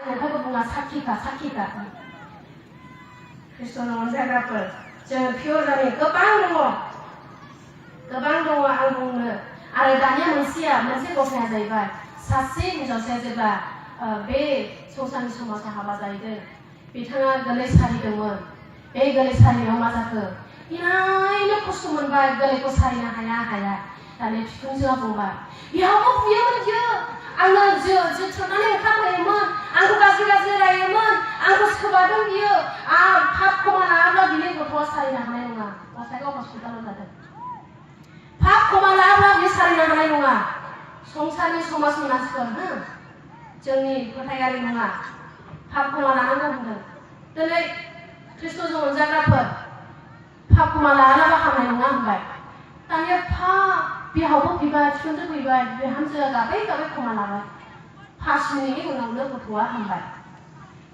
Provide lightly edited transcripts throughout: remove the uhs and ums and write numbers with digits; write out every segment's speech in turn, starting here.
नोंथांखौ बुङा साखिखा खृष्टनि अनजाग्राफोर जों पियर जानाय गोबां दङ आं बुंनो आरो दानिया मोनसे गथाया जाहैबाय सासे हिनजावसाया जेब्ला बे संसारनि समाजाव हाबा जाहैदों बिथाङा गोरलै सारिदोंमोन बे गोरलै सारिनायाव मा जाखो इनायनो खस्थ' मोनबाय गोरलैखौ सारिनो हाया दानि बिखुनजोआ बुंबाय बेयावबो बुयोमोन बियो आंनो जोथोबनानै ओंखाम होयोमोन आंखौ गाज्रि रायोमोन आंखौ सोबादों बियो पाप खमा लायाब्ला बिनि गथ'आ सारिनो हानाय नङा गसाइगाव हस्पिटालाव जादों पाप खमा लायाब्ला बियो सारिनो हानाय नङा संसारनि समाजनि मानसिफोर जोंनि फोथायारि नङा पाप खमा लानांगौ होनदों दिनै खृष्टजों अनजाग्राफोर पाप खमा लायाब्ला हामनाय नङा होनबाय दानिया बिहावबो फैबाय बिखुनजो फैबाय बिहामजोआ गाबै खमा लाबाय 5 मिनिटनि उनावनो गथ'आ हामबाय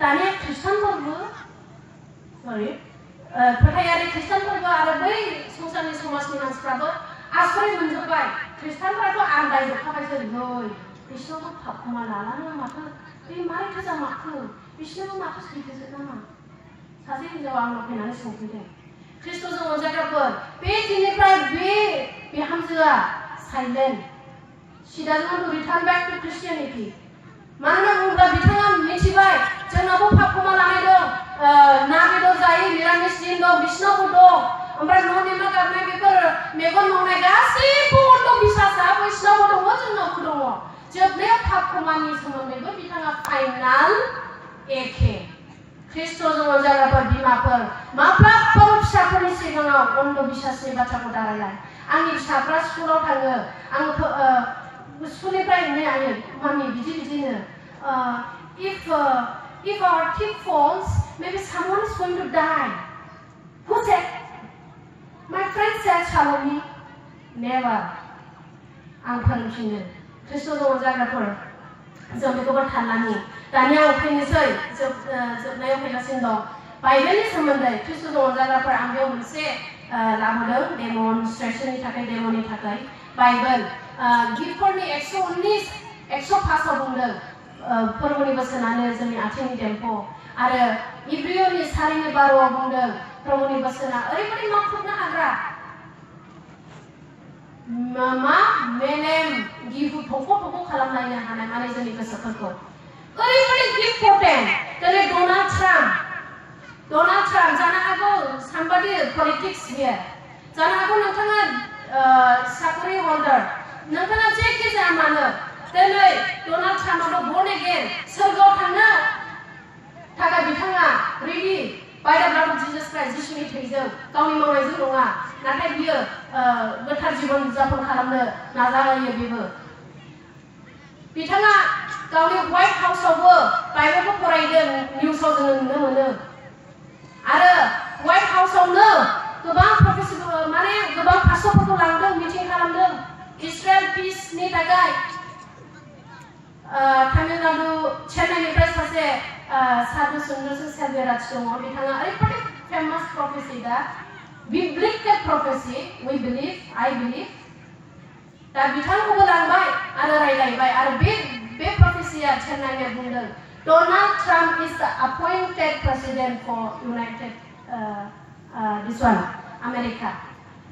दानिया फोथायारि खृष्टानफोरबो आरो बै संसारनि समाजनि मानसिफ्राबो आश्रय मोनजोब्बाय खृष्टानफ्राथ' आन्दायजोबखाबायसो बिसोरबो पाप खमा लालानो माथो बे मारैथो जामारखो बिसोरबो माथो सैथोसो नामा सासे हिनजावा आंनाव फैनानै सोंफैदों खृष्टजों अनजाग्राफोर बे दिननिफ्राय बे बिहामजोआ silent she doesn't want to return back to Christianity मानोना बुङोब्ला बिथाङा मिथिबाय जोंनावबो पाप खमा लानाय दं ना बेदर जायो निरामिस दिन दं बिसिनावबो दं ओमफ्राय न'निमा गारनाय बेफोर मेगन मावनाय गासैबो अन्धबिश्वासा बैसिनावबो दङ जोंनावबो दङ जोबनायाव पाप खमानि सोमोन्दैबो बिथाङा फाइनाल एखे खृष्टजों अनजाग्राफोर बिमाफोर माब्लाबाबो फिसाफोरनि सिगाङाव अन्धबिश्वासनि बाथ्राखौ दारायलाय आंनि फिसाफ्रा स्कुलाव थाङो आं स्कुलनिफ्राय आयो मामि बिदिनो if our tip falls maybe someone is going to die who said my friend said Salome never आं फोरोंफिनो खृष्टजों अनजाग्राफोर जों बेखौबो थालानि दानिया आं फैनोसै जोबनायाव फैगासिनो दं बाइबेलनि सोमोन्दै खृष्टजों अनजाग्राफोर आं बेयाव मोनसे लाबोदों डेमनस्ट्रेशननि थाखाय डेमननि थाखाय बाइबेल गिफ्टफोरनि 119-105 बुंदों फोरबोनि बोसोनानो जोंनि आथिंनि देम्फौ आरो इब्रियनि 4:12 बुंदों फोरबोनि बोसोना ओरैबायदि मावख्रुबनो हाग्रा मेलेम गिहु थख' खालामलायनो हानाय माने जोंनि गोसोफोरखौ ओरैबायदि गिफ्टेड दिनै डनाल्ड ट्राम्प जानो हागौ somebody politics here जानो हागौ नोंथाङा साख्रि हल्डार नोंथाङा जेखि जाया मानो दिनै डनाल्ड ट्राम्पआबो born again सोरगोआव थांनो थाखाय बिथाङा ready by the blood of Jesus Christ जिसुनि थैजों गावनि मावनायजों नङा नाथाय बियो गोथार जिबन जापन खालामनो नाजायो बेबो बिथाङा गावनि व्हाइट हाउसआवबो बाइबेलखौ फरायदों निउसाव जों नुनो मोनो आरो व्हाइट हाउसआवनो गोबां गोबां पास्टरफोरखौ लांदों मिटिं खालामदों इजराइल पिसनि थाखाय तामिलनाडु चेन्नाइनिफ्राय सासे साधु सुंदरसिं सेलभेराज दङ बिथाङा ओरैबायदि फेमास प्रफेसि दा बिब्लिकल प्रफेसि I believe दा बिथांखौबो लांबाय आरो रायलायबाय आरो बे प्रफेसिया चेन्नाइया बुंदों Donald Trump is the appointed president for United this one America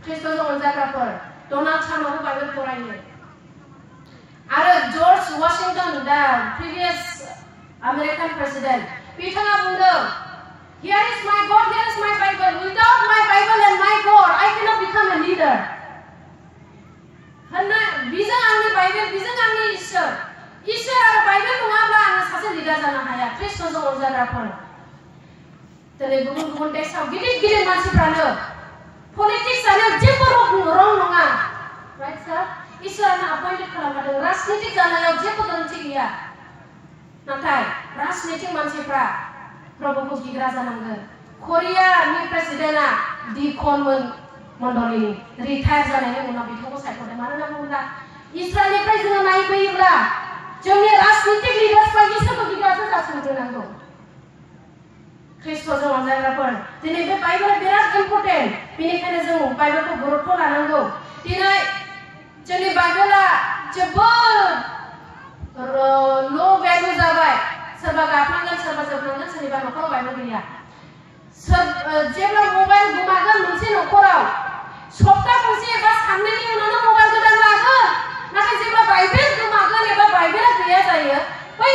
खृष्टजों अनजाग्राफोर डनाल्ड ट्राम्पआबो बाइबेल फरायो आरो जर्ज वाशिंटन दा प्रिभियास American president बिथाङा बुंदों here is my God here is my Bible without my Bible and my God I cannot become a leader होनना बिजों आंनि बाइबेल बिजों आंनि इसोर आरो बाइबेल नङाब्ला आं सासे लिडार जानो हाया खृष्टजों अनजाग्राफोर दिनै गुबुन देशआव गिदिर मानसिफ्रानो पलिटिक्स आनो जेबो रं नङा राइट सार इसोरानो अपॉइंटेड खालामदों राजनीतिक जानायाव जेबो गोरोन्थि गैया नाथाय राजनीतिक मानसिफ्रा प्रभुखौ गिग्रा जानांगोन करियानि प्रेसिडेन्टआ डिकनमोन मण्डलिनि रिटायार जानायनि उनाव बिथांखौ सायख'दों मानोना बुङोब्ला इस्राएलनिफ्राय जोङो नायफैयोब्ला जोंनि राजनीतिक लिडार्सफ्रा इसोरखौ गिग्रासो जासिनग्रोनांगौ खृष्टजों अनजाग्राफोर दिनै बे बाइबेला बिराद इम्पर्टेन्ट बेनिखायनो जों बाइबेलखौ गुरुत्व लानांगौ दिनै जोंनि बाइबेला जोबोद ल' भेल्यु जाबाय सोरबा गाफ्लांगोन सोरबा जोबलांगोन सोरनिबा न'खराव बाइबेल गैया जेब्ला मबाइल गोमागोन मोनसे न'खराव सप्ता खनसे एबा साननैनि उनावनो मबाइल गोदान लागोन नाथाय जेब्ला बाइबेल गोमागोन एबा बाइबेला गैया जायो बै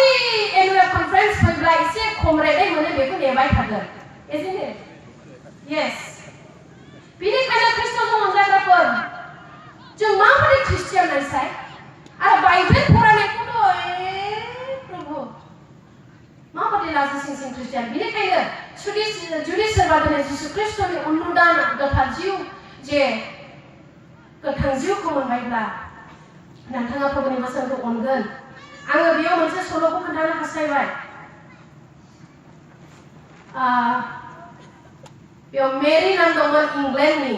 एनुवेल कनफारेन्स फैब्ला एसे खम रेटै मोनो बेखौ नेबाय थागोन isn't it? Yes. बेनिखायनो ख्रिस्ट'जों अनजाग्राफोर जों माबोरै ख्रिस्टियान नायसाय आरो बाइबेल फरायनायखौथ' प्रभु माबोरै लाजिसिंसिं ख्रिस्टियान बेनिखायनो जुदि सोरबा दिनै जिसु ख्रिस्ट'नि अनुदान गोथार जिउ जे गोथां जिउखौ मोनबायब्ला नोंथाङा प्रभुनि बोसोनखौ अनगोन आङो बेयाव मोनसे सल'खौ खोन्थानो हास्थायबाय बेयाव मेरि नाम दंमोन इंलेन्डनि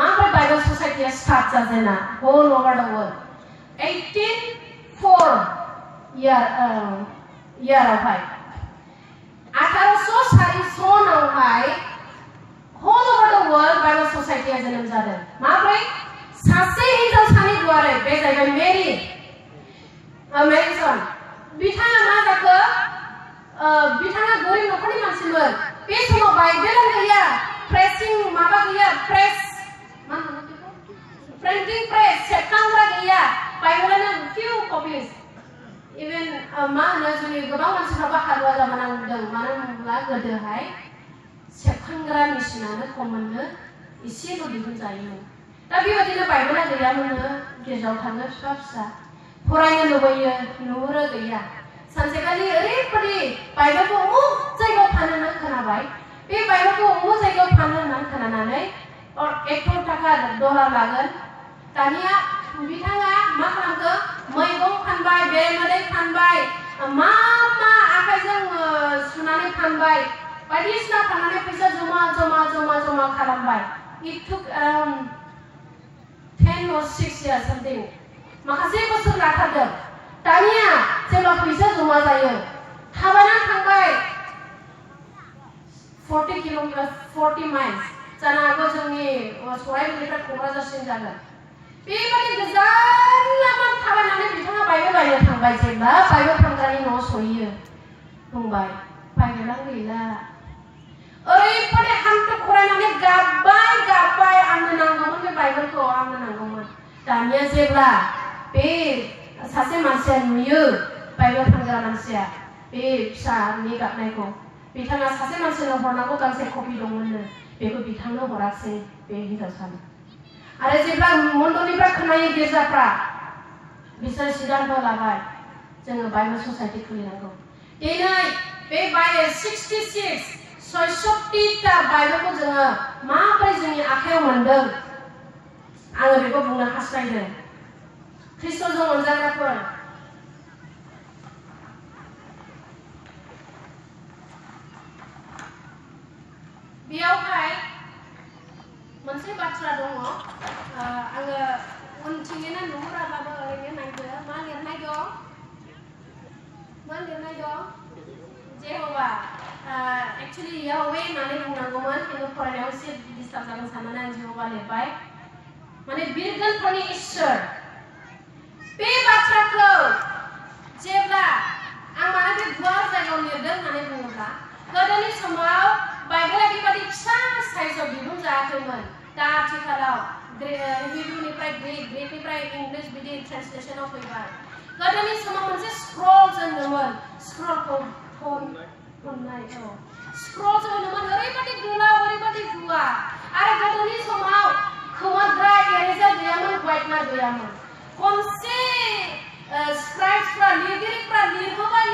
माब्रै बाइबेल ससाइटिया स्टार्ट जाजेना होल ओभार द वर्ल्ड 1804 इयारावहाय 1804 सनावहाय होल ओभार द वर्ल्ड बाइबेल ससाइटिया जोनोम जादों माब्रै सासे हिनजावसानि दुआरै बे जाहैबाय मेरिसन बिथाङा मा जाखो बिथाङा गरिब न'खरनि मानसिमोन बे समाव बाइबेल गैया प्रेसिं माबा गैया प्रेस मा होनो बेखौ प्रिन्टिं प्रेस सेबखांग्रा गैया बाइबेलानो फिउ कपिस इभेन मा होनो जोंनि गोबां मानसिफ्राबो हालुवा जानांदों मानो होनोब्ला गोदोहाय सेबखांग्रा मेसिनानो खममोननो एसेल' दिहुनजायोमोन दा बेबायदिनो बाइबेला गैयामोननो गिर्जायाव थाङो फिसा फिसा फरायनो लुबैयो नुहुरो गैया सानसेखालि ओरैबायदि बाइबेलखौ अमुक जायगायाव फानो होननानै खोनाबाय बे बाइबेलखौ अमुक जायगायाव फानो होननानै खोनानानै 100 थाखा डलार लागोन दानिया बिथाङा मा खालामखो मैगं फानबाय बेरेमोदै फानबाय मा आखाइजों सुनानै फानबाय बायदिसिना फाननानै फैसा जमा खालामबाय it took around 10 or 6 years something माखासे बोसोर लाथारदों दानिया जेब्ला फैसा जमा जायो थाबायनानै थांबाय 40 माइल्स जानो हागौ जोंनि सराइबिलनिफ्राय क'क्राझारसिम जागोन बेबायदि गोजान लामा थाबायनानै बिथाङा बाइबेल बायनो थांबाय जेब्ला बाइबेल फानग्रानि न'आव सहैयो बुंबाय बाइबेलानो गैला ओरैबायदि हान्थु खरायनानै गाबबाय आंनो नांगौमोन बे बाइबेलखौ आंनो नांगौमोन दानिया जेब्ला बे सासे मानसिया नुयो बाइबेल फानग्रा मानसिया बे फिसानि गाबनायखौ बिथाङा सासे मानसिनो हरनांगौ गांसे कपि दंमोननो बेखौ बिथांनो हरासै बे हिनजावसानो आरो जेब्ला मण्डलनिफ्राय खोनायो गिर्जाफ्रा बिसोर सिद्धान्त लाबाय जोङो बाइबेल ससाइटि खुलिनांगौ दिनै बे 66टा बाइबेलखौ जोङो माबोरै जोंनि आखायाव मोनदों आङो बेखौ बुंनो हास्थायदों ख्रिस्ट'जों अनजाग्राफोर बेयावहाय मोनसे बाथ्रा दङ आङो उनथिंना नुहुराबाबो ओरैनो नायदो मा लिरनाय दं जेह'भा एक्चुअलि याहवे होननानै बुंनांगौमोन खिन्थु फरायनायाव एसे डिस्टार्ब जागोन साननानै आं जेह'भा लिरबाय माने बिरगोनफोरनि इसोर बे बाथ्राखौ जेब्ला आं मानो बे गुवार जायगायाव लिरदों होननानै बुङोब्ला गोदोनि समाव बाइबेला बेबायदि फिसा साइजआव दिहुनजायाखैमोन दा आथिखालाव हिब्रुनिफ्राय ग्रीकनिफ्राय इंलिश बिदि ट्रेन्सलेसनाव फैबाय गोदोनि समाव मोनसे स्क्रल जोंनोमोन स्क्रलखौ खननाय स्क्रल जोंनोमोन ओरैबायदि गोलाव ओरैबायदि गुवार आरो गोदोनि समाव खोमोरग्रा इरेजार गैयामोन व्हाइटनार गैयामोन खनसे स्क्राइबफ्रा लिरगिरिफ्रा लिरबोबाय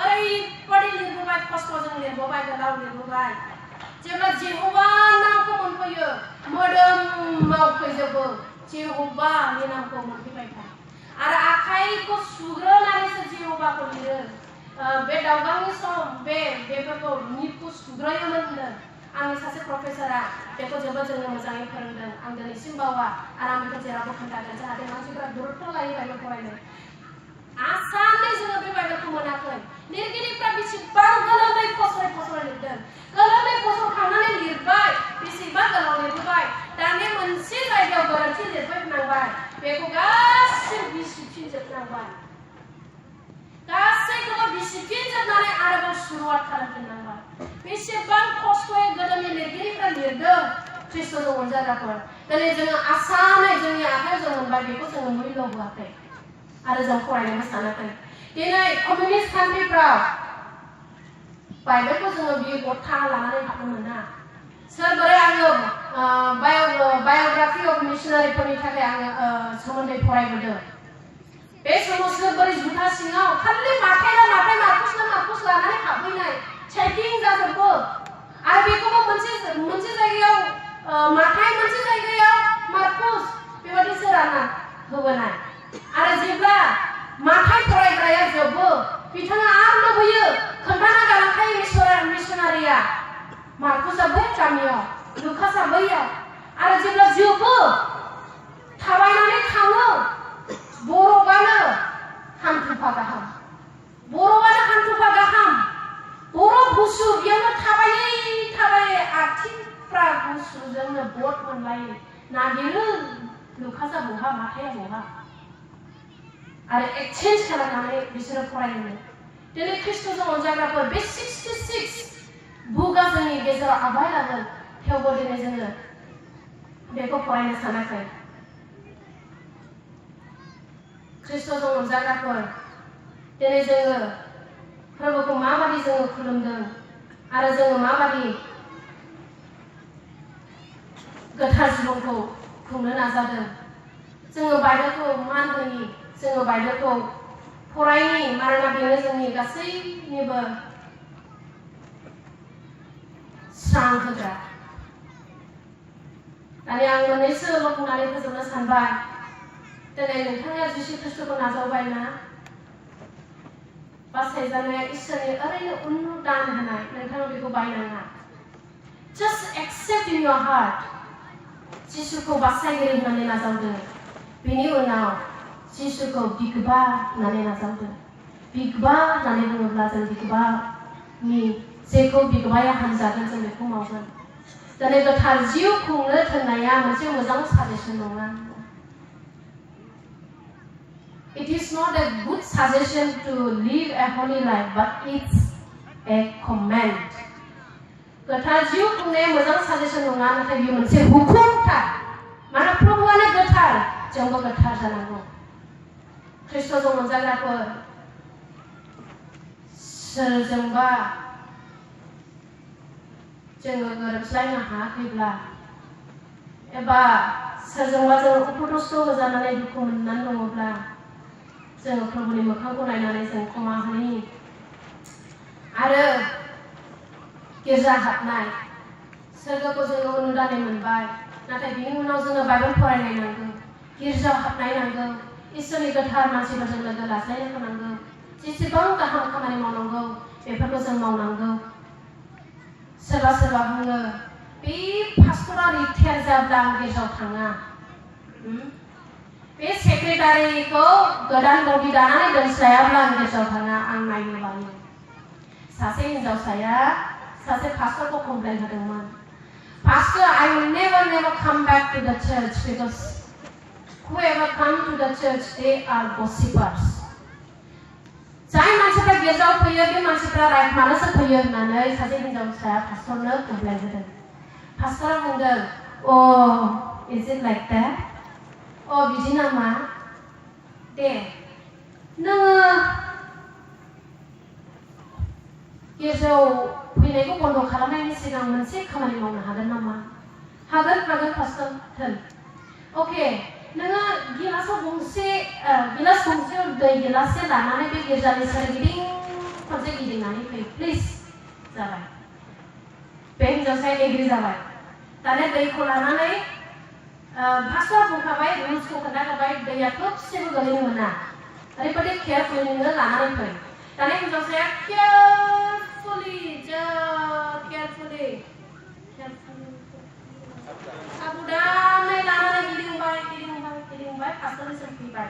ओरैबायदि लिरबोबाय खस्थ'जों लिरबोबाय गोलाव लिरबोबाय जेब्ला जेह'भा नामखौ मोनफैयो मोदोमाव फैजोबो जेह'भानि नामखौ मोनफैबाय था आरो आखाइखौ सुग्रोनानैसो जेह'भाखौ लिरो बे दावगांनि सम बेफोरखौ निटखौ सुग्रोयोमोननो आंनि सासे प्रफेसरा बेखौ जोबोद जोंनो मोजाङै फोरोंदों आं दिनैसिम बावा आरो आं बेखौ जेरावबो खोन्थागोन जाहाथे मानसिफोरा गुरुत्व लायो बाइबेल फरायनो आसामै जोङो बे बाइबेलखौ मोनाखै लिरगिरिफ्रा बेसेबां गोलोमदै फसरै लिरदों गोलोमदै फसरखांनानै लिरबाय बेसेबा गोलाव लिरबोबाय दानिया मोनसे जायगायाव गोरोन्थि लिरबोनांबाय बेखौ गासैबो बिसिफिनजोबनांबाय गासैखौबो स्टुवार्ड खालामफिननांबाय बेसेबां खस्थ'यै गोदोनि लिरगिरिफ्रा लिरदों ख्रिस्ट'जों अनजाग्राफोर दिनै जोङो आसामै जोंनि आखायाव जों मोनबाय बेखौ जोङो मुल्य होआखै आरो जों फरायनोबो सानाखै दिनै कमिउनिस्ट कान्ट्रिफ्राव बाइबेलखौ जोङो बियो गथा लानानै हाबनो मोना सोरबोरै आङो बाय'ग्राफि अफ मिशनारिफोरनि थाखाय आङो सोमोन्दै फरायबोदों बे समाव सोरबोरै जुथा सिङाव खालि माथाय मार्कुस लानानै हाबफैनाय चेकिं जाजोबो आरो बेखौबो मोनसे जायगायाव माथाय मोनसे जायगायाव मार्कुस बेबायदिसो रानना होबोनाय आरो जेब्ला माथाय फरायग्राया जोबो बिथाङा आरो लुबैयो खोन्थाना गालांखायो मिशनारिया मार्कुसआ बै गामियाव लुकासआ बैयाव आरो जेब्ला जोबो थाबायनानै थाङो बरफआनो हान्थुफा गाहाम बरफ गुसु बेयावनो थाबायै आथिंफ्रा गुसुजोंनो बट मोनलायो नागिरो लुकासआ बहा माथाया बहा आरो एक्सचेन्ज खालामनानै बिसोरो फरायोमोन दिनै ख्रिस्ट'जों अनजाग्राफोर बे 66 बुकआ जोंनि गेजेराव आबायलागोन थेवबो दिनै जोङो बेखौ फरायनो सानाखै ख्रिस्ट'जों अनजाग्राफोर दिनै जोङो फोरबोखौ माबादि जोङो खुलुमदों आरो जोङो माबादि गोथार जिबनखौ खुंनो नाजादों जोङो बाइबेलखौ मान होनि जोङो बाइबेलखौ फरायनि मानोना बेनो जोंनि गासैनिबो स्रां होग्रा दानि आं मोननैसोल' बुंनानै फोजोबनो सानबाय दिनै नोंथाङा जिसु ख्रिस्ट'खौ नाजावबाय ना बासायजानाया इसोरनि ओरैनो अनुदान होनाय नोंथाङा बेखौ बायनाङा just accept in your heart जिसुखौ बासायगिरि होननानै नाजावदो बेनि उनाव जिसुखौ बिगोबा होननानै नाजावदो बिगोबा होननानै बुङोब्ला जों बिगोबानि जेखौ बिगोबाया हामजागोन जों बेखौ मावगोन दिनै गोथार जिउ खुंनो थिननाया मोनसे मोजां साजेसन नङा It is not a good suggestion to live a holy life, but it's a command. गोथार जिउ खुंनाया मोजां साजेसन नङा नाथाय बेयो मोनसे हुकुमथार मानो प्रभुआनो गोथार जोंबो गोथार जानांगौ ख्रिस्ट'जों अनजाग्राफोर सोरजोंबा जोङो गोरोबज्लायनो हायाखैब्ला एबा सोरजोंबा जों उपदस्थ होजानानै दुखु मोननानै दङब्ला जोङो प्रभुनि मोखांखौ नायनानै जों क्षमा होनि आरो गिर्जा हाबनाय सोरगोखौ जोङो अनुदानै मोनबाय नाथाय बिनि उनाव जोङो बाइबेल फरायनाय नांगौ गिर्जायाव हाबनाय नांगौ इसोरनि गोथार मानसिफोरजों लोगो लाज्लायनो होनांगौ जेसेबां गाहाम खामानि मावनांगौ बेफोरखौ जों मावनांगौ सोरबा बुङो बे पास्टरा रिटायार जाब्ला आं गिर्जायाव थाङा बे सेक्रेटारिखौ गोदान बडि दानानै दोनस्लायाब्ला आं गिर्जायाव थाङा आं नायनो बायो सासे हिनजावसाया सासे पास्टरखौ कमप्लेन होदोंमोन Pastor, I will never come back to the church because whoever come to the church, they are gossipers. जाय मानसिफ्रा गिर्जायाव फैयो बे मानसिफ्रा रायखुमानोसो फैयो होननानै सासे हिनजावसाया पास्टरनो कमप्लेन होदों पास्टरा बुंदों Oh, is it like that? Oh, बिदि नामा? दे नोङो गिर्जायाव फैनायखौ बन्द खालामनायनि सिगां मोनसे खामानि मावनो हागोन नामा? हागोन पास्टर होन अके नोङो गिलास गंसेयाव दै गिलाससे लानानै बे गिर्जानि सोरगिदिं खनसे गिदिंनानै फै प्लिज जाबाय बे हिनजावसाया एग्रि जाबाय दाने दैखौ लानानै पास्टर बुंखाबाय रुल्सखौ खोन्थाखाबाय दैया थोबसेबो गोलैनो मोना ओरैबायदि केयारफुलि नोङो लानानै फै दाने हिनजावसाया केयारफुलि साबधानै लानानै गिदिंबाय पास्टरनिसिम फैबाय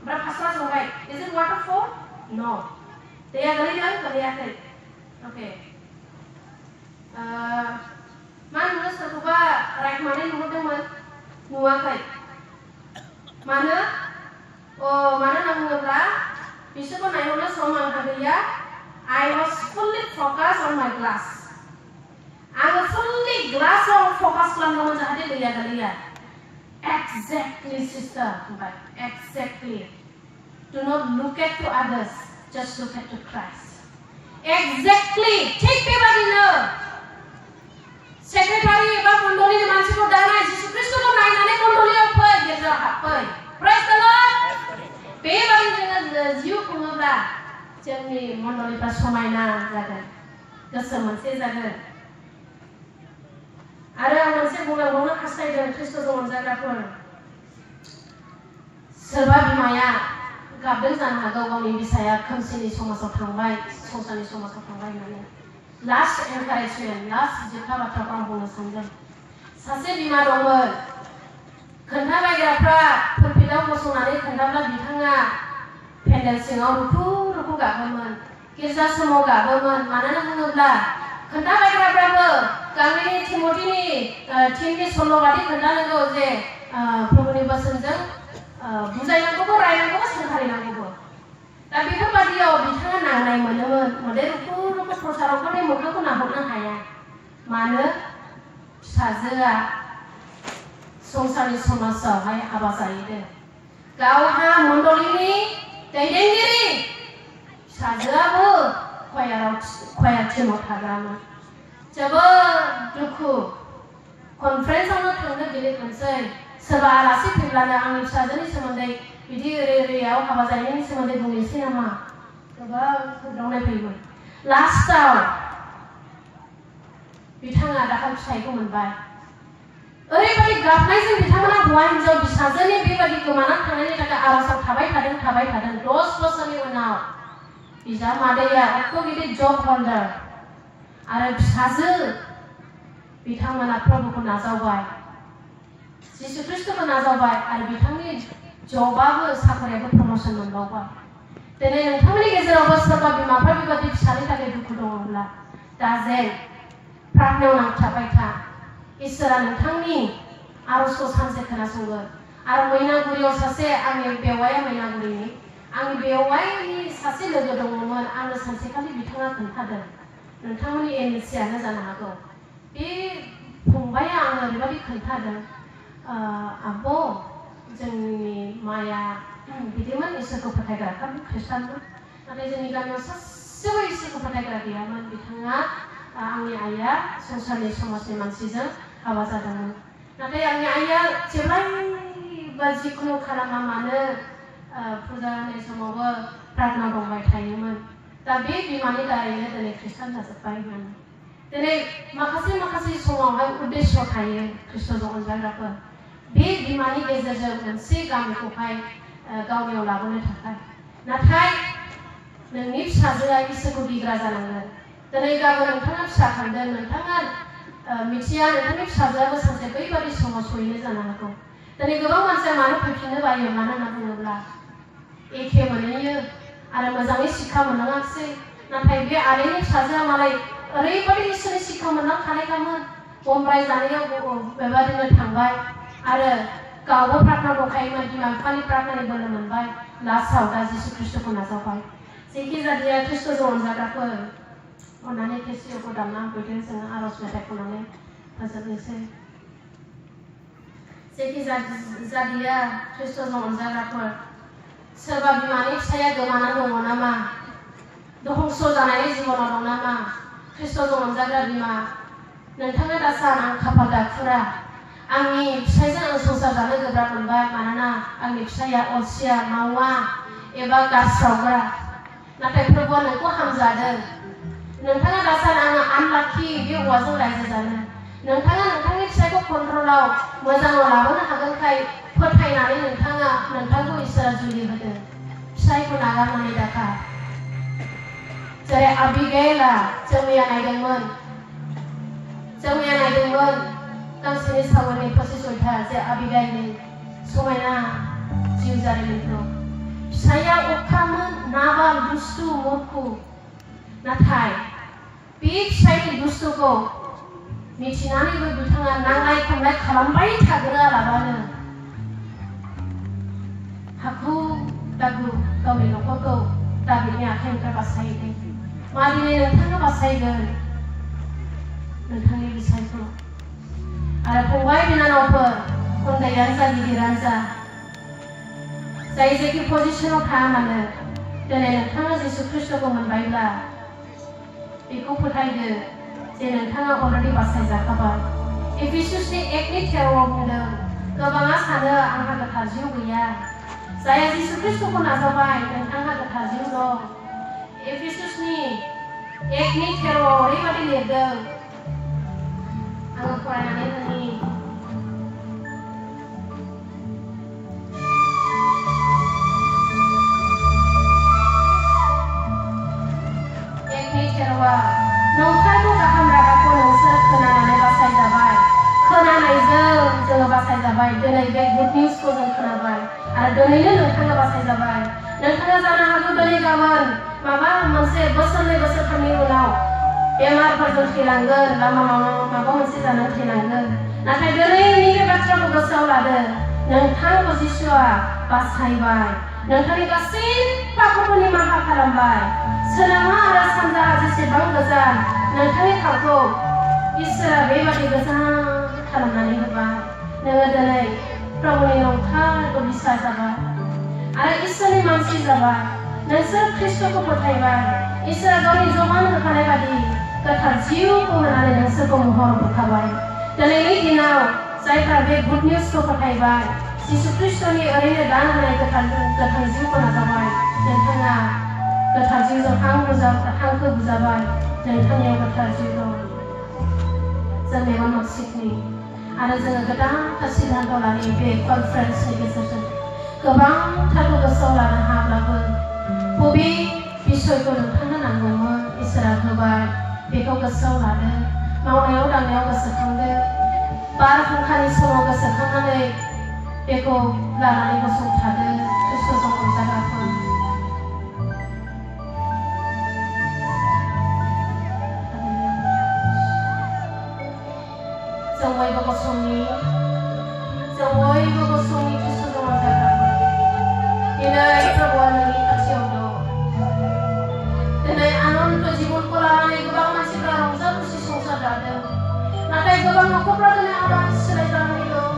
ओमफ्राय पास्टरा सोंबाय Is it water for? No. दैया गोलैदों गोलैयाखै अके मा नुनो सोरखौबा रायखुमानाय नुहुरदोंमोन नुवाखै मानो होनना बुङोब्ला बिसोरखौ नायहरनो सम आंहा गैया I was fully focused on my glass. आङो fully glassआव focus खालामदोंमोन जाहाथे दैया गोलैया. Exactly, sister. Exactly. Do not look at to others. Just look at to Christ. Exactly. थिग बेबादिनो सेक्रेटारि एबा मण्डलिनि मानसिखौ दानाय जिसु ख्रिस्टखौ नायनानै मण्डलियाव फै गिर्जायाव हाबफै. Praise the Lord. बेबादिनो जोङो जिउ खुङोब्ला जोंनि मण्डलिफ्रा समायना जागोन. गोसो मोनसे जागोन. आरो आं मोनसे बुंलांबावनो हास्थायदों ख्रिस्ट'जों अनजाग्राफोर. सोरबा बिमाया गाबदों जानो हागौ गावनि फिसाया खोमसिनि समाजाव थांबाय, संसारनि समाजाव थांबाय होननानै. लास्ट एनकारेजमेन्ट, लास्ट जोबथा बाथ्राखौ आं बुंनो सानदों. सासे बिमा दंमोन. खोन्थाबायग्राफ्रा पुलपिटाव गसंनानै खोन्थाब्ला बिथाङा पेन्डेल सिङाव रुखु रुखु गाबोमोन. गिर्जा समाव गाबोमोन. मानोना बुङोब्ला खोन्थाबायग्राफ्राबो गामिनि टिमनि सल' बादि खोन्थानांगौ जे प्रभुनि बोसोनजों बुजायनांगौबो, रायनांगौबो, सोंखारिनांगौबो. दा बेफोरबादियाव बिथाङा नांनाय मोनोमोन. माने रुखु रुखु प्रसारकफोरनि मोखांखौ नाहरनो हाया. मानो? फिसाजोआ संसारनि समाजावहाय हाबा जाहैदों. गावहा मण्डलिनि दैदेनगिरि, फिसाजोआबो खयार टिमाव थाग्रामोन. जोबोद दुखु. कनफारेन्सआवनो थांनो गिलिरमोनसै. सोरबा आलासि फैब्लानो आंनि फिसाजोनि सोमोन्दै बिदि ओरै हाबा जानायनि सोमोन्दै बुंनोसै नामा? गोबां सोंदावनाय फैयोमोन. लास्टआव बिथाङा दाखाल फिथाइखौ मोनबाय. ओरैबायदि गाबनायजों बिथांमोना हौवा हिन्जाव फिसाजोनि बेबायदि गोमानानै थांनायनि थाखाय आर'जआव थाबाय थादों. 10 बोसोरनि उनाव बिजामादैया एथ' गिदिर जब हल्डार आरो फिसाजो बिथांमोना प्रभुखौ नाजावबाय, जिसु ख्रिस्टखौ नाजावबाय आरो बिथांनि जबाबो साख्रियाबो प्रमोसन मोनबावबाय. दिनै नोंथांमोननि गेजेरावबो सोरबा बिमाफ्रा बेबायदि फिसानि थाखाय दुखु दङब्ला दाजेन प्रार्थनायाव नांथाबबाय था. इसोरा नोंथांनि आर'जखौ सानसे खोनासंगोन. आरो मैनागुरियाव सासे आंनि बेवाइया मैनागुरिनि आंनि बेवाइनि सासे लोगो दङमोन. आंनो सानसेखालि बिथाङा खोन्थादों. नोंथांमोननि एनसियानो जानो हागौ. बे फंबाया आंनो ओरैबायदि खोन्थादों, आब' जोंनि माया बिदिमोन इसोरखौ फोथायग्राखामोन, ख्रिस्टानमोन. नाथाय जोंनि गामियाव सासेबो इसोरखौ फोथायग्रा गैयामोन. बिथाङा आंनि आइया संसारनि समाजनि मानसिजों हाबा जादोंमोन. नाथाय आंनि आइया जेब्लायबो जिखुनु खालामा मानो फुजा होनाय समावबो प्रार्थना दंबाय थायोमोन. दा बे बिमानि दारैनो दिनै ख्रिस्टान जाजोब्बाय होननानै. दिनै माखासे समावहाय उद्देश्य थायो ख्रिस्ट'जों अनजाग्राफोर. बे बिमानि गेजेरजों मोनसे गामिखौहाय गावनियाव लाबोनो थाखाय. नाथाय नोंनि फिसाजोआ इसोरखौ गिग्रा जानांगोन. दिनै गाबोन नोंथाङा फिसा खांदों, नोंथाङा मिथिया नोंथांनि फिसाजोआबो सानसे बैबादि समाव सहैनो जानो हागौ. दिनै गोबां मानसिया मानो फैफिननो बायो? मानो होनना बुङोब्ला एखे मोनहैयो आरो मोजाङै शिक्षा मोननाङाखिसै. नाथाय बे आदैनि फिसाजोआ मालाय ओरैबायदि इसोरनि शिक्षा मोननांखानायखामोन. बम्बाइ जानायाव बेबादिनो थांबाय आरो गावबो प्रार्थना दंखायोमोन. बिमा बिफानि प्रार्थनानि बोलो मोनबाय. लास्टआव दा जिसु ख्रिस्ट'खौ नाजावबाय. जेखि जादिया ख्रिस्ट'जों अनजाग्राफोर अन्नानै केसिअखौ दामना होफैदो. जोङो आर'ज मेथाइ खननानै फोजोबनोसै. जेखि जादिया ख्रिस्ट'जों अनजाग्राफोर, सोरबा बिमानि फिसाया गोमाना दङ नामा? दहंस जानायनि जिबनाव दं नामा? ख्रिस्ट'जों अनजाग्रा बिमा, नोंथाङा दा सान आं खाफाल दाखुरा. आंनि फिसायजों आं संसार जानो गोब्राब मोनबाय. मानोना आंनि फिसाया अलसिया, मावा एबा गास्रावग्रा. नाथाय प्रभुआ नोंखौ हामजादों. नोंथाङा दा सान आङो आनलाखि बे हौवाजों रायजो जानो. नोंथाङा नोंथांनि फिसायखौ कन्ट्रलाव मोजाङाव लाबोनो हागोनखाय फोथायनानै नोंथांखौ इसोरा जुलि होदों. फिसायखौ नागारनानै दाखा. जेरै आबिगेला जों मैया नायदोंमोन गांसेनि सावगारि 25 जे आबिगेलनि समायना जिउ जारिमिनखौ. फिसाया अखामोन, नाबाल, दुस्तु, मुरखु. नाथाय बे फिसायनि दुस्तुखौ मिथिनानैबो बिथाङा नांलाय खमलाय खालामबाय थाग्रोआलाबानो हाखु दाखु गावनि न'खरखौ दाबिदनि आखाइनिफ्राय बासायदों. मादिनै नोंथाङा बासायगोन नोंथांनि बिसायखौ आरो फंबाय बिनानावफोर उन्दैयानो जा गिदिरानो जा जाय जेखि पजिशनाव थाया मानो दिनै नोंथाङा जिसु ख्रिस्ट'खौ मोनबायब्ला बेखौ फोथायदो जे नोंथाङा अलरेडि बासायजाखाबाय एफिसुसनि 1:13 बुंदों गोबाङा सानो आंहा गोथार जिउ गैया जायहा जिसु ख्रिस्ट'खौ नाजावबाय नोंथांहा गोथार जिउ दं एफिसुसनि 1:13 ओरैबायदि लिरदों आङो फरायनानै होनि नंखायखौ गाहाम रादाबखौ नोंसोर खोनानानै बासायजाबाय खोनानायजों जोङो बासायजाबाय दिनै बे गुड निउसखौ जों खोनाबाय आरो दिनैनो नोंथाङा बासायजाबाय नोंथाङा जानो हागौ दिनै गाबोन माबा मोनसे बोसोरनै बोसोरथामनि उनाव बेमारफोरजों थैलांगोन माबा मोनसे जानानै थैलांगोन नाथाय दिनैनि बे बाथ्राखौ गोसोआव लादो नोंथांखौ जिसुआ बासायबाय नोंथांनि गासै पापफोरखौ निमाहा खालामबाय सोनाबहा आरो सानजाहा जेसेबां गोजान नोंथांनि थावखौ इसोरा बेबादि गोजान खालामनानै होबाय नोङो दिनै प्रभुनि नंथारगौ बिसा जाबाय आरो इसोरनि मानसि जाबाय नोंसोर ख्रिस्ट'खौ फोथायबाय इसोरा गावनि जमान होखानाय बादि गोथार जिउखौ होनानै नोंसोरखौ महर होखाबाय दिनैनि दिनाव जायफ्रा बे गुड निउसखौ फोथायबाय जिसु ख्रिस्ट'नि ओरैनो दान होनाय गोथार जिउखौ नाजावबाय नोंथाङा गोथार जिउजों हांखो बुजाबाय नोंथांनियाव गोथार जिउ दं जों मेगन मोगसिखनि आरो जोङो गोदानथार सिद्धान्त लानाय बे कनफारेन्सनि गेजेरजों गोबांथारखौ गोसोआव लानो हाब्लाबो बबे बिसयखौ नोंथांनो नांगौमोन इसोरा होबाय बेखौ गोसोआव लादो मावनायाव दांनायाव गोसोखांदो बारहुंखानि समाव गोसोखांनानै बेखौ लानानै गसंथादो ख्रिस्ट'जों अनजाग्राफोर जों बयबो गसंनि ख्रिस्ट'जों अनजाग्राफोर दिनै प्रभुआ नोंनि खाथियाव दं दिनै आनन्द जिबनखौ लानानै गोबां मानसिफ्रा रंजा खुसि संसार जादों नाथाय गोबां नखरफ्रा दिनै आलाय सिलाय जानानै दं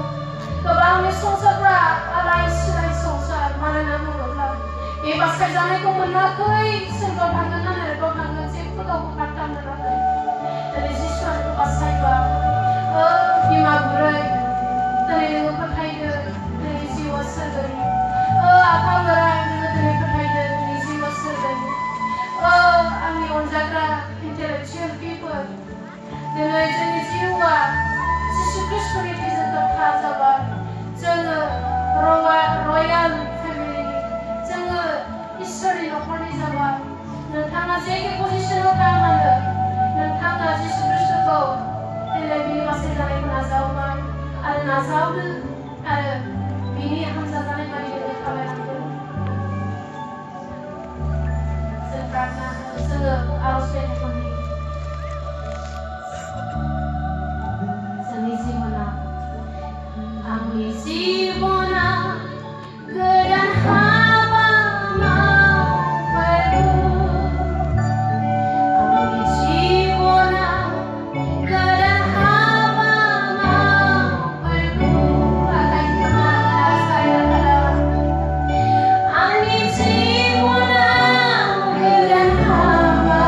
गोबांनि संसारफ्रा आलाय सिलाय संसार मानोना बुङोब्ला बे बासायजानायखौ मोनाखै सोरगाव थांगोन ना नरकआव थांगोन जेबो गावखौ फात्ता मोनाखै दिनै जिसुआ नोंखौ बासायबा बिमा बुरै दिनै नोङो फोथायदो दिनै जिउआ सोरगोन आफा बोराय नोङो दिनै फोथायदो दिनै जिउआ सोरगोन आंनि अनजाग्रा इन्टेलेक्चुयेल पिपल दिनै जोंनि जिउआ जिसु ख्रिस्ट'नि थैजों गोथार जाबाय जोङो रयेल फेमिलि जोङो इसोरनि नखरनि जाबाय नोंथाङा जेखि पजिशनाव थाया मानो नोंथाङा जिसु ख्रिस्ट'खौ दिनै बिनि बासायजानायखौ नाजावबाय आरो नाजावदो आरो बिनि हामजाजानाय बायदि नोङो थाबायलांदो जों प्रार्थना जोङो आर'ज मेथाइखौ जोंनि जिबना आंनि जिबना गोदान हाबा मावबायबो आंनि जिबना गोदान हाबा मावबायबो आंनि जिबना गोदान हाबा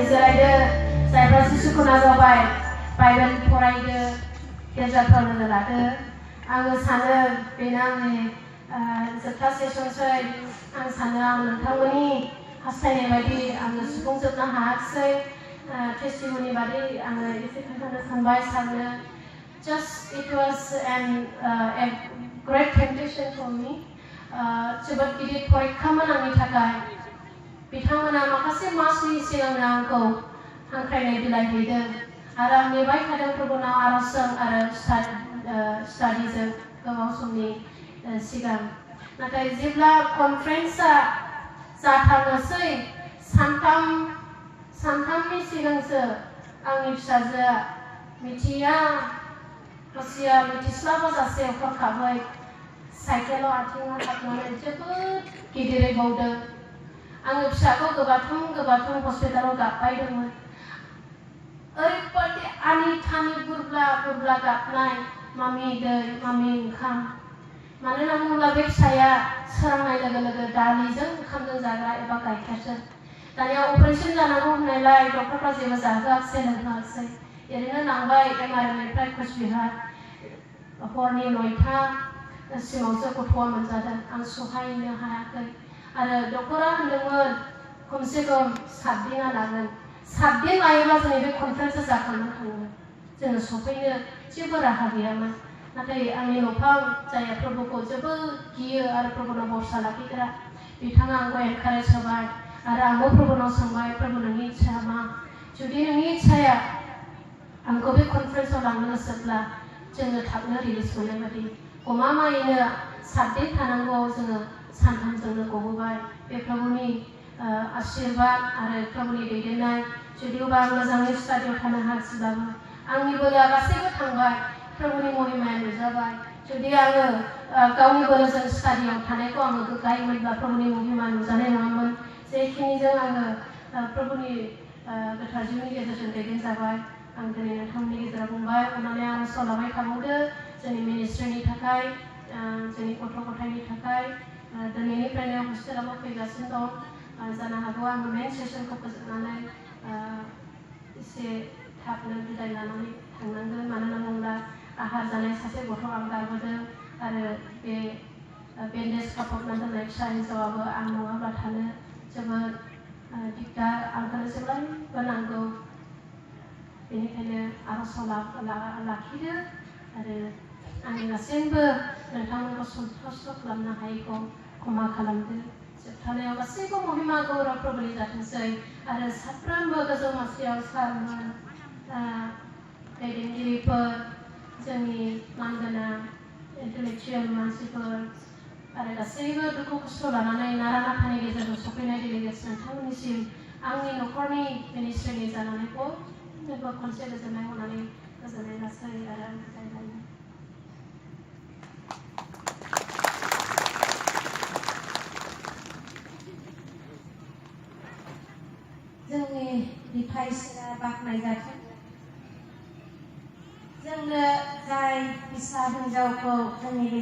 जिरायदो जायफ्रा जिसुखौ नाजावबाय बाइबेल फरायदो गिर्जा फरायनो लादो आङो सानो बेनो आंनि जोबथा सेसनसै आं सानो आं नोंथांमोननि हास्थायनाय बायदि आङो सुफुंजोबनो हायाखिसै टेस्टिमनि बादै आङो एसे खोन्थानो सानबाय सारनो just it was a great temptation for me जोबोद गिदिर परिखामोन आंनि थाखाय बिथांमोना माखासे मासनि सिगांनो आंखौ हांख्रायनाय बिलाइ हैदों आरो आं नेबाय थादों प्रभुनाव आरजजों आरो स्टाडिजों गोबाव समनि सिगां नाथाय जेब्ला कनफारेन्सआ जाथारनोसै सानथामनि सिगांसो आंनि फिसाजोआ मिथिस्लाबाजासे हरखाबै साइकेलाव आथिङाव हाबनानै जोबोद गिदिरै बावदों आङो फिसाखौ गोबाथुम हस्पिटालाव गाबबायदोंमोन ओरैबादि आनि थानि बुरब्ला गाबनाय मामि दै मामि ओंखाम मानो होनना बुङोब्ला बे फिसाया सोरांनाय लोगो लोगो दालिजों ओंखामजों जाग्रा एबा गाइखेरजों दानिया अपारेसन जानांगौ होननायलाय डक्टरफ्रा जेबो जाहोआखिसै लोंहोआखिसै ओरैनो लांबाय एमआरएमनिफ्राय कुचबिहार हरनि 9टासिमावसो गथ'आ मोनजादों आं सहायनो हायाखै आरो डक्टरा होनदोंमोन खमसे खम 7 दिन लागोन 7 दिन लायोब्ला जोंनि बे कनफारेन्सआ जाखांनो थाङो जोङो सफैनो जेबो राहा गैयामोन नाथाय आंनि न'फां जाय प्रभुखौ जोबोद गियो आरो प्रभुनाव भरसा लाखिग्रा बिथाङा आंखौ एनकारेज होबाय आरो आंबो प्रभुनाव सोंबाय प्रभु नोंनि इच्छा मा जुदि नोंनि इच्छाया आंखौ बे कनफारेन्सआव लांनो गोसोब्ला जोङो थाबनो रिलिज मोननाय बायदि गमामायैनो 7 दिन थानांगौआव जोङो सानथामजोंनो गबोबाय बे प्रभुनि आशीर्बाद आरो प्रभुनि दैदेननाय जुदिबा आं मोजाङै स्टाडियाव थानो हायाखिसैब्लाबो आंनि बोलोआ गासैबो थांबाय प्रभुनि महिमाया नुजाबाय जुदि आङो गावनि बोलोजों स्टाडियाव थानायखौ आङो गोग्गायोमोनब्ला प्रभुनि महिमा नुजानाय नङामोन जेखिनिजों आङो प्रभुनि गोथार जिउनि गेजेरजों दैदेनजाबाय आं दिनै नोंथांमोननि गेजेराव बुंबाय अननानै आं सलाबाय थाबावदो जोंनि मिनिस्ट्रिनि थाखाय जोंनि गथ' गथायनि थाखाय दिनैनिफ्रायनो हस्टेलावबो फैगासिनो दं जानो हागौ आङो मेन सेसनखौ फोजोबनानै एसे थाबनो बिदाय लानानै थांनांगोन मानो होनना बुङोब्ला आहार जानाय सासे गथ' आं गारबोदों आरो बे बेन्डेज खाथबना दोननाय फिसा हिन्जावाबो आं नङाब्ला थानो जोबोद दिगदार आंखौनो जेब्लायबो नांगौ बेनिखायनो आर'जाव लाखिदो आरो आंनि गासैबो नोंथांमोनखौ सन्थुष्ट खालामनो हायैखौ क्षमा खालामदो जोबथानायाव गासैबो महिमा गौरब प्रभुनि जाथोंसै आरो साफ्रोमबो गोजौ मासियाव सारमोन दैदेनगिरिफोर जोंनि मानगोनां इन्टेलेक्चुयेल मानसिफोर आरो गासैबो दुखु खस्थ' लानानै नारा नाथानि गेजेरजों सफैनाय डेलिगेट्स नोंथांमोननिसिम आंनि न'खरनि मिनिस्ट्रिनि जानानै बयनोबो खनसे गोजोननाय होनानै गोजोननाय जासै आरो आं बिदाय लायो जोंनि बिफा इसोरा बाख्नायजाथों जोंनो जाय फिसा हिन्जावखौ जोंनि